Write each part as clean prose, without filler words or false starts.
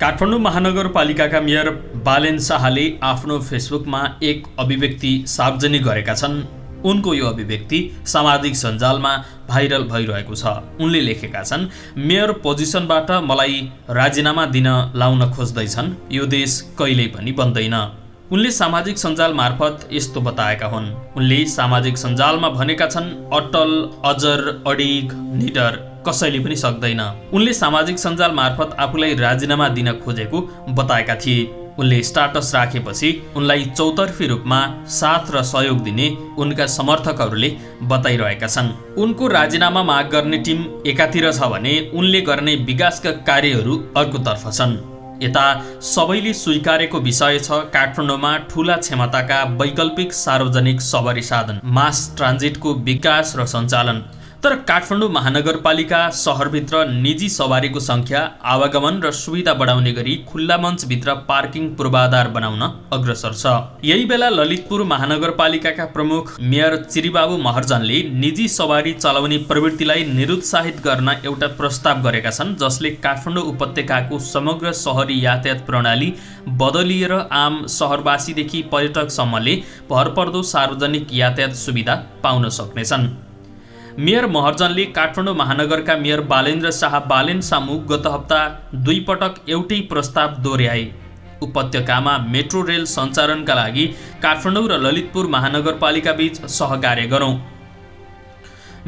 काठमाडौँ महानगरपालिकाका मेयर बालेन शाहले आफ्नो फेसबुकमा एक अभिव्यक्ति सार्वजनिक गरेका छन्। उनको यो अभिव्यक्ति सामाजिक सञ्जालमा भाइरल भइरहेको छ। उनले लेखेका छन्, मेयर पोजिसनबाट मलाई राजीनामा दिन लाउन खोज्दैछन्, यो देश कहिल्यै पनि बन्दैन। उनले सामाजिक सञ्जाल मार्फत यस्तो बताएका हुन्। उनले सामाजिक सञ्जालमा भनेका छन्, अटल, अजर, अडिग, निडर कसैले पनि सक्दैन। उनले सामाजिक सञ्जाल मार्फत आफूलाई राजीनामा दिन खोजेको बताएका थिए। उनले स्टाटस राखेपछि उनलाई चौतर्फी रूपमा साथ र सहयोग दिने उनका समर्थकहरूले बताइरहेका छन्। उनको राजीनामा माग गर्ने टिम एकातिर छ भने उनले गर्ने विकासका कार्यहरू अर्कोतर्फ छन्। यता सबैले स्वीकारेको विषय छ काठमाडौँमा ठूला क्षमताका वैकल्पिक सार्वजनिक सवारी साधन मास ट्रान्जिटको विकास र सञ्चालन। तर काठमाडौँ महानगरपालिका सहरभित्र निजी सवारीको संख्या, आवागमन र सुविधा बढाउने गरी खुल्ला मञ्चभित्र पार्किङ पूर्वाधार बनाउन अग्रसर छ। यही बेला ललितपुर महानगरपालिकाका प्रमुख मेयर चिरिबाबु महर्जनले निजी सवारी चलाउने प्रवृत्तिलाई निरुत्साहित गर्न एउटा प्रस्ताव गरेका छन्, जसले काठमाडौँ उपत्यकाको समग्र शहरी यातायात प्रणाली बदलिएर आम सहरवासीदेखि पर्यटकसम्मले भरपर्दो सार्वजनिक यातायात सुविधा पाउन सक्नेछन्। मेयर महर्जनले काठमाडौँ महानगरका मेयर बालेन्द्र शाह बालेन सामु गत हप्ता 2 पटक एउटै प्रस्ताव दोहोर्याए। उपत्यकामा मेट्रो रेल सञ्चालनका लागि काठमाडौँ र ललितपुर महानगरपालिका बीच सहकार्य गरौँ।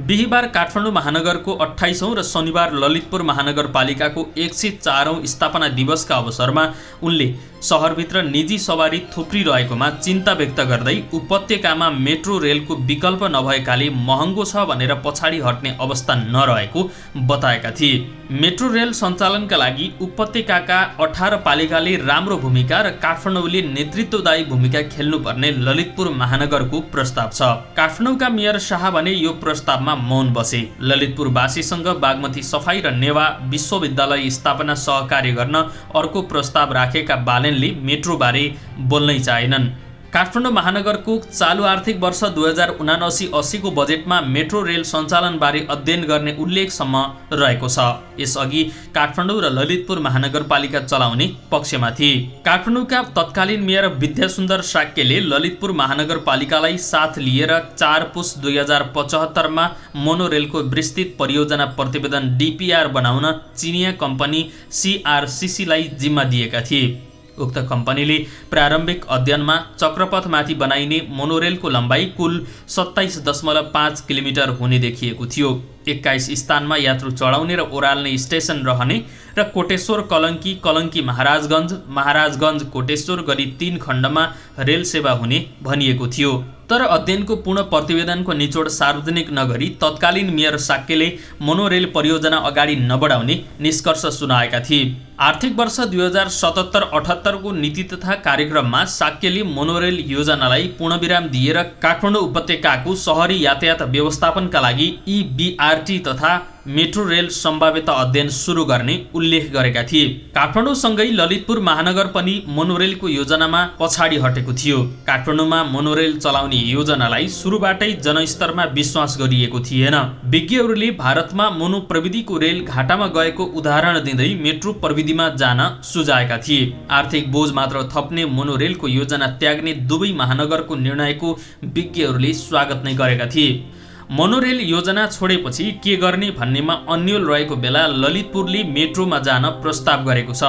बिहिबार काठमाडौँ महानगरको 28औं र शनिबार ललितपुर महानगरपालिकाको 104औं स्थापना दिवसका अवसरमा उनले सहरभित्र निजी सवारी थुप्रिरहेकोमा चिन्ता व्यक्त गर्दै उपत्यकामा मेट्रो रेलको विकल्प नभएकाले महँगो छ भनेर पछाडि हट्ने अवस्था नरहेको बताएका थिए। मेट्रो रेल सञ्चालनका लागि उपत्यकाका 18 पालिकाले राम्रो भूमिका र काठमाडौँले नेतृत्वदायी भूमिका खेल्नुपर्ने ललितपुर महानगरको प्रस्ताव छ। काठमाडौँका मेयर शाह भने यो प्रस्तावमा मौन बसे। ललितपुरवासीसँग बागमती सफाई र नेवा विश्वविद्यालय स्थापना सहकार्य गर्न अर्को प्रस्ताव राखेका बालेनले मेट्रो बारे बोल्नै चाहेनन्। काठमाडौँ महानगरको चालु आर्थिक वर्ष 2079-80 को बजेटमा मेट्रो रेल सञ्चालन बारे अध्ययन गर्ने उल्लेखसम्म रहेको छ। यसअघि काठमाडौँ र ललितपुर महानगरपालिका चलाउने पक्षमा थिए। काठमाडौँका तत्कालीन मेयर विद्यासुन्दर साक्यले ललितपुर महानगरपालिकालाई साथ लिएर 4 पुस 2075 मोनोरेलको विस्तृत परियोजना प्रतिवेदन DPR बनाउन चिनिया कम्पनी CRCC-लाई जिम्मा दिएका थिए। उक्त कम्पनीले प्रारम्भिक अध्ययनमा चक्रपथमाथि बनाइने मोनोरेलको लम्बाइ कुल 27.5 किलोमिटर हुने देखिएको थियो। 21 स्थानमा यात्रु चढाउने र ओह्राल्ने स्टेसन रहने र कोटेश्वर कलङ्की, कलङ्की महाराजगञ्ज कोटेश्वर गरी 3 खण्डमा रेल सेवा हुने भनिएको थियो। तर अध्ययनको पूर्ण प्रतिवेदनको निचोड सार्वजनिक नगरी तत्कालीन मेयर साक्यले मोनोरेल परियोजना अगाडि नबढाउने निष्कर्ष सुनाएका थिए। आर्थिक वर्ष 2077-78 को नीति तथा कार्यक्रममा साक्यले मोनोरेल योजनालाई पूर्णविराम दिएर काठमाडौँ उपत्यकाको शहरी यातायात व्यवस्थापनका लागि EBRT तथा मेट्रो रेल सम्भाव्यता अध्ययन सुरु गर्ने उल्लेख गरेका थिए। काठमाडौँसँगै ललितपुर महानगर पनि मोनोरेलको योजनामा पछाडि हटेको थियो। काठमाडौँमा मोनोरेल चलाउने योजनालाई सुरुबाटै जनस्तरमा विश्वास गरिएको थिएन। विज्ञहरूले भारतमा मोनो प्रविधिको रेल घाटामा गएको उदाहरण दिँदै मेट्रो प्रविधिमा जान सुझाएका थिए। आर्थिक बोझ मात्र थप्ने मोनोरेलको योजना त्याग्ने दुवै महानगरको निर्णयको विज्ञहरूले स्वागत नै गरेका थिए। मोनोरेल योजना छोडेपछि के गर्ने भन्नेमा अन्यल रहेको बेला ललितपुरले मेट्रोमा जान प्रस्ताव गरेको छ।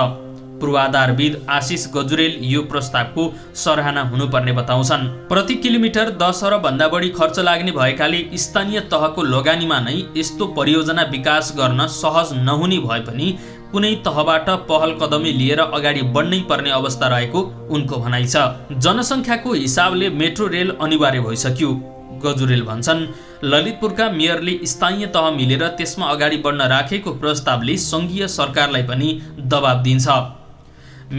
पूर्वाधारविद आशिष गजुरेल यो प्रस्तावको सराहना हुनुपर्ने बताउँछन्। प्रति किलोमिटर 10 अर्ब भन्दा बढी खर्च लाग्ने भएकाले स्थानीय तहको लगानीमा नै यस्तो परियोजना विकास गर्न सहज नहुने भए पनि कुनै तहबाट पहल कदमी लिएर अगाडि बढ्नै पर्ने अवस्था रहेको उनको भनाइ छ। जनसङ्ख्याको हिसाबले मेट्रो रेल अनिवार्य भइसक्यो। गजुरेल भन्छन्, ललितपुरका मेयरले स्थानीय तह मिलेर त्यसमा अगाडि बढ्न राखेको प्रस्तावले सङ्घीय सरकारलाई पनि दबाब दिन्छ।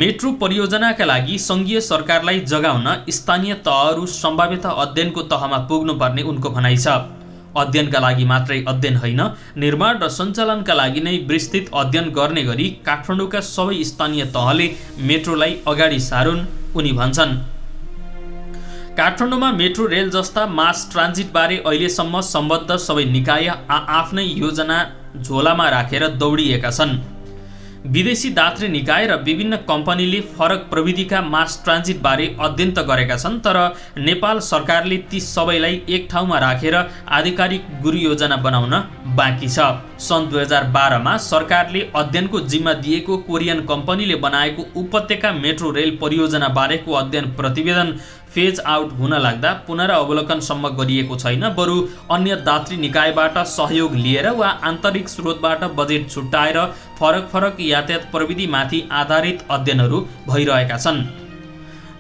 मेट्रो परियोजनाका लागि सङ्घीय सरकारलाई जगाउन स्थानीय तहहरू सम्भाव्यता अध्ययनको तहमा पुग्नुपर्ने उनको भनाइ छ। अध्ययनका लागि मात्रै अध्ययन होइन, निर्माण र सञ्चालनका लागि नै विस्तृत अध्ययन गर्ने गरी काठमाडौँका सबै स्थानीय तहले मेट्रोलाई अगाडि सारुन् उनी भन्छन्। काठमाडौँमा मेट्रो रेल जस्ता मास ट्रान्जिटबारे अहिलेसम्म सम्बद्ध सबै निकाय आफ्नै योजना झोलामा राखेर दौडिएका छन्। विदेशी दात्री निकाय र विभिन्न कम्पनीले फरक प्रविधिका मास ट्रान्जिटबारे अध्ययन त गरेका छन्, तर नेपाल सरकारले ती सबैलाई एक ठाउँमा राखेर आधिकारिक गुरु योजना बनाउन बाँकी छ। सन् 2012मा सरकारले अध्ययनको जिम्मा दिएको कोरियन कम्पनीले बनाएको उपत्यका मेट्रो रेल परियोजना बारेको अध्ययन प्रतिवेदन फेज आउट हुन लाग्दा पुनरावलोकनसम्म गरिएको छैन, बरु अन्य दात्री निकायबाट सहयोग लिएर वा आन्तरिक स्रोतबाट बजेट छुट्याएर फरक यातायात प्रविधिमाथि आधारित अध्ययनहरू भइरहेका छन्।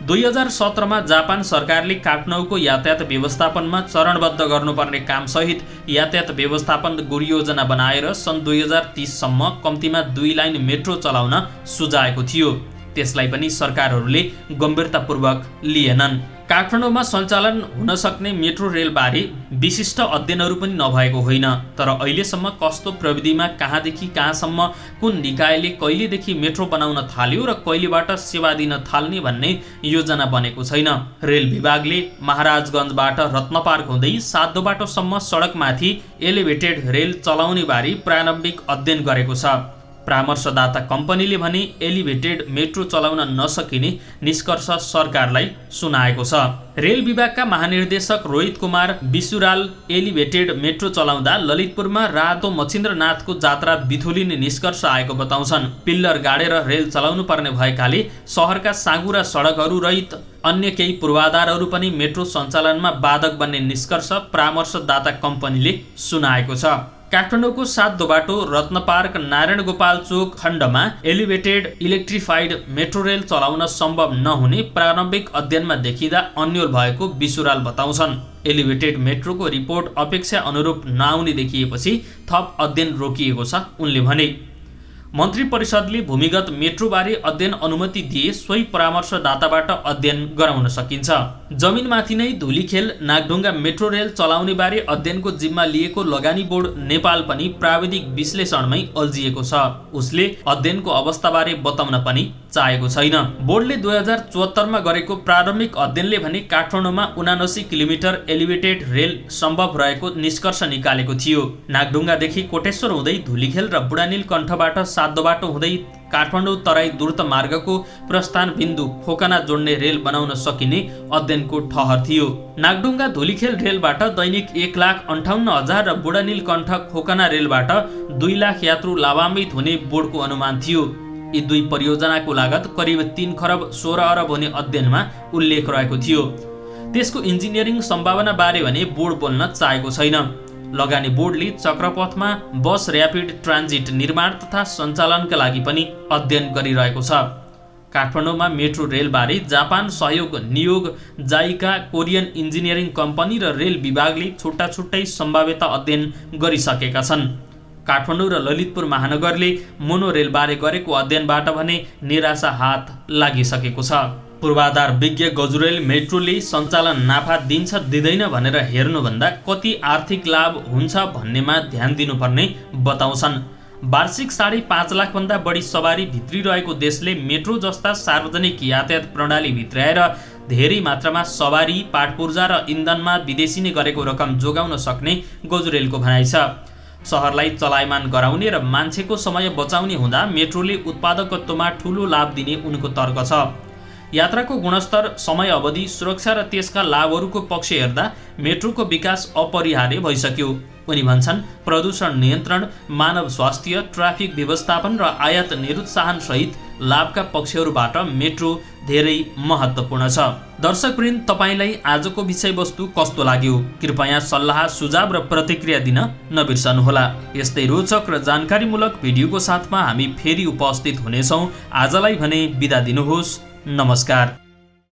2017मा जापान सरकारले काठमाडौँको यातायात व्यवस्थापनमा चरणबद्ध गर्नुपर्ने कामसहित यातायात व्यवस्थापन गुरु योजना बनाएर सन् 2030सम्म कम्तीमा 2 लाइन मेट्रो चलाउन सुझाएको थियो। त्यसलाई पनि सरकारहरूले गम्भीरतापूर्वक लिएनन्। काठमाडौँमा सञ्चालन हुन सक्ने मेट्रो रेलबारे विशिष्ट अध्ययनहरू पनि नभएको होइन, तर अहिलेसम्म कस्तो प्रविधिमा कहाँदेखि कहाँसम्म कुन निकायले कहिलेदेखि मेट्रो बनाउन थाल्यो र कहिलेबाट सेवा दिन थाल्ने भन्ने योजना बनेको छैन। रेल विभागले महाराजगञ्जबाट रत्नपार्क हुँदै सातोबाटोसम्म सडकमाथि एलिभेटेड रेल चलाउने बारे प्रारम्भिक अध्ययन गरेको छ। परामर्शदाता कम्पनीले भने एलिभेटेड मेट्रो चलाउन नसकिने निष्कर्ष सरकारलाई सुनाएको छ। रेल विभागका महानिर्देशक रोहित कुमार विसुराल एलिभेटेड मेट्रो चलाउँदा ललितपुरमा रातो मच्छिन्द्रनाथको जात्रा बिथोलिने निष्कर्ष आएको बताउँछन्। पिल्लर गाडेर रेल चलाउनु पर्ने भएकाले सहरका साँघुरा सडकहरू रहित अन्य केही पूर्वाधारहरू पनि मेट्रो सञ्चालनमा बाधक बन्ने निष्कर्ष परामर्शदाता कम्पनीले सुनाएको छ। काठमाडौँको सातोबाटो रत्नपार्क नारायण गोपाल चोक खण्डमा एलिभेटेड इलेक्ट्रिफाइड मेट्रो रेल चलाउन सम्भव नहुने प्रारम्भिक अध्ययनमा देखिँदा अन्यल भएको विसुराल बताउँछन्। एलिभेटेड मेट्रोको रिपोर्ट अपेक्षा अनुरूप नआउने देखिएपछि थप अध्ययन रोकिएको छ उनले भने। मन्त्री परिषदले भूमिगत मेट्रोबारे अध्ययन अनुमति दिए सोही परामर्शदाताबाट अध्ययन गराउन सकिन्छ। जमिनमाथि नै धुलीखेल नागढुङ्गा मेट्रो रेल चलाउने बारे अध्ययनको जिम्मा लिएको लगानी बोर्ड नेपाल पनि प्राविधिक विश्लेषणमै अल्झिएको छ। उसले अध्ययनको अवस्थाबारे बताउन पनि चाहेको छैन। बोर्डले 2074मा गरेको प्रारम्भिक अध्ययनले भने काठमाडौँमा 79 किलोमिटर एलिभेटेड रेल सम्भव रहेको निष्कर्ष निकालेको थियो। नागढुङ्गादेखि कोटेश्वर हुँदै धुलीखेल र बुढानीलकण्ठबाट सातोबाटो हुँदै काठमाडौँ तराई द्रुत मार्गको प्रस्थान बिन्दु खोकना जोड्ने रेल बनाउन सकिने अध्ययनको ठहर थियो। नागढुङ्गा धुलीखेल रेलबाट दैनिक 1,58,000 र बुढानीलकण्ठ खोकना रेलबाट 2 लाख यात्रु लाभान्वित हुने बोर्डको अनुमान थियो। यी दुई परियोजनाको लागत करिब 3 खरब 16 अरब हुने अध्ययनमा उल्लेख रहेको थियो। त्यसको इन्जिनियरिङ सम्भावना बारे भने बोर्ड बोल्न चाहेको छैन। लगानी बोर्डले चक्रपथमा बस र्यापिड ट्रान्जिट निर्माण तथा सञ्चालनका लागि पनि अध्ययन गरिरहेको छ। काठमाडौँमा मेट्रो रेलबारे जापान सहयोग नियोग जाइका कोरियन इन्जिनियरिङ कम्पनी र रेल विभागले छुट्टै सम्भाव्यता अध्ययन गरिसकेका छन्। काठमाडौँ र ललितपुर महानगरले मोनो रेलबारे गरेको अध्ययनबाट भने निराशा हात लागिसकेको छ। पूर्वाधार विज्ञ गजुरेल मेट्रोले सञ्चालन नाफा दिन्छ दिँदैन भनेर हेर्नुभन्दा कति आर्थिक लाभ हुन्छ भन्नेमा ध्यान दिनुपर्ने बताउँछन्। वार्षिक 5.5 लाखभन्दा बढी सवारी भित्रिरहेको देशले मेट्रो जस्ता सार्वजनिक यातायात प्रणाली भित्राएर धेरै मात्रामा सवारी पाटपूर्जा र इन्धनमा विदेशी नै गरेको रकम जोगाउन सक्ने गजुरेलको भनाइ छ। सहरलाई चलायमान गराउने र मान्छेको समय बचाउने हुँदा मेट्रोले उत्पादकत्वमा ठूलो लाभ दिने उनको तर्क छ। यात्राको गुणस्तर, समय अवधि, सुरक्षा र त्यसका लाभहरूको पक्ष हेर्दा मेट्रोको विकास अपरिहार्य भइसक्यो। उनी भन्छन् प्रदूषण नियन्त्रण, मानव स्वास्थ्य, ट्राफिक व्यवस्थापन र आयात निरुत्साहन सहित लाभका पक्षहरूबाट मेट्रो धेरै महत्त्वपूर्ण छ। दर्शकवृन्द, तपाईलाई आजको विषयवस्तु कस्तो लाग्यो? कृपया सल्लाह, सुझाव र प्रतिक्रिया दिन नबिर्सनुहोला। यस्तै रोचक र जानकारीमूलक भिडियोको साथमा हामी फेरि उपस्थित हुनेछौँ। आजलाई भने बिदा दिनुहोस्। नमस्कार।